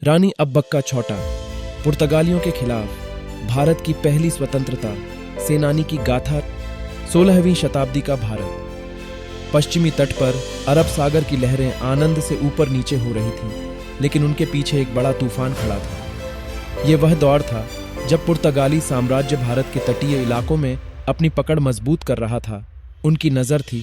रानी अब्बक्का छोटा पुर्तगालियों के खिलाफ भारत की पहली स्वतंत्रता सेनानी की गाथा। 16वीं शताब्दी का भारत। पश्चिमी तट पर अरब सागर की लहरें आनंद से ऊपर नीचे हो रही थीं, लेकिन उनके पीछे एक बड़ा तूफान खड़ा था। यह वह दौर था जब पुर्तगाली साम्राज्य भारत के तटीय इलाकों में अपनी पकड़ मजबूत कर रहा था। उनकी नज़र थी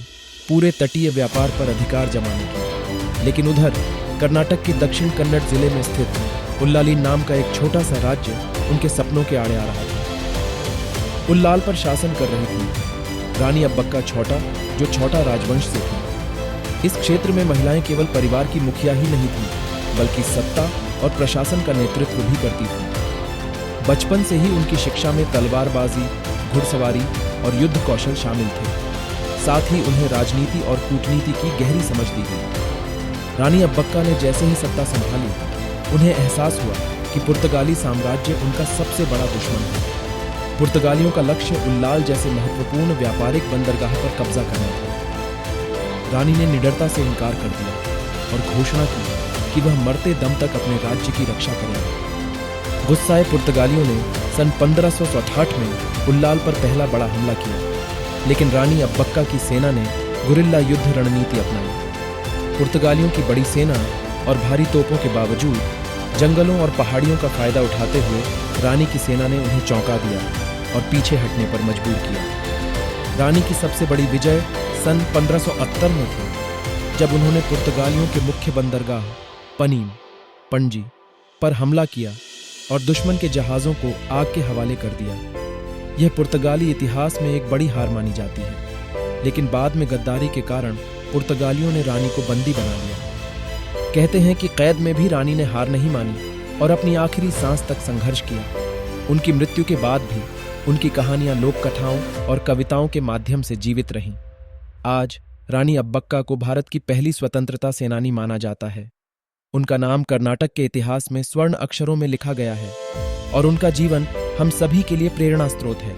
पूरे तटीय व्यापार पर अधिकार जमाने की। लेकिन उधर कर्नाटक के दक्षिण कन्नड़ जिले में स्थित उल्लाली नाम का एक छोटा सा राज्य उनके सपनों के आड़े आ रहा था। उल्लाल पर शासन कर रही थी रानी अब्बक्का छोटा, जो छोटा राजवंश से थी। इस क्षेत्र में महिलाएं केवल परिवार की मुखिया ही नहीं थी, बल्कि सत्ता और प्रशासन का नेतृत्व भी करती थी। बचपन से ही उनकी शिक्षा में तलवारबाजी, घुड़सवारी और युद्ध कौशल शामिल थे। साथ ही उन्हें राजनीति और कूटनीति की गहरी समझ दी गई। रानी अब्बक्का ने जैसे ही सत्ता संभाली, उन्हें एहसास हुआ कि पुर्तगाली साम्राज्य उनका सबसे बड़ा दुश्मन है। पुर्तगालियों का लक्ष्य उल्लाल जैसे महत्वपूर्ण व्यापारिक बंदरगाह पर कब्जा करना था। रानी ने निडरता से इनकार कर दिया और घोषणा की कि वह मरते दम तक अपने राज्य की रक्षा करेंगे। गुस्साए पुर्तगालियों ने सन 1568 में उल्लाल पर पहला बड़ा हमला किया, लेकिन रानी अब्बक्का की सेना ने गुरिल्ला युद्ध रणनीति अपनाई। पुर्तगालियों की बड़ी सेना और भारी तोपों के बावजूद जंगलों और पहाड़ियों का फायदा उठाते हुए रानी की सेना ने उन्हें चौंका दिया और पीछे हटने पर मजबूर किया। रानी की सबसे बड़ी विजय सन 1570 में थी, जब उन्होंने पुर्तगालियों के मुख्य बंदरगाह पनीम, पणजी पर हमला किया और दुश्मन के जहाज़ों को आग के हवाले कर दिया। यह पुर्तगाली इतिहास में एक बड़ी हार मानी जाती है, लेकिन बाद में गद्दारी के कारण पुर्तगालियों ने रानी को बंदी बना लिया। कहते हैं कि कैद में भी रानी ने हार नहीं मानी और अपनी आखिरी सांस तक संघर्ष किया। उनकी मृत्यु के बाद भी उनकी कहानियां लोक कथाओं और कविताओं के माध्यम से जीवित रहीं। आज रानी अब्बक्का को भारत की पहली स्वतंत्रता सेनानी माना जाता है। उनका नाम कर्नाटक के इतिहास में स्वर्ण अक्षरों में लिखा गया है और उनका जीवन हम सभी के लिए प्रेरणा स्रोत है।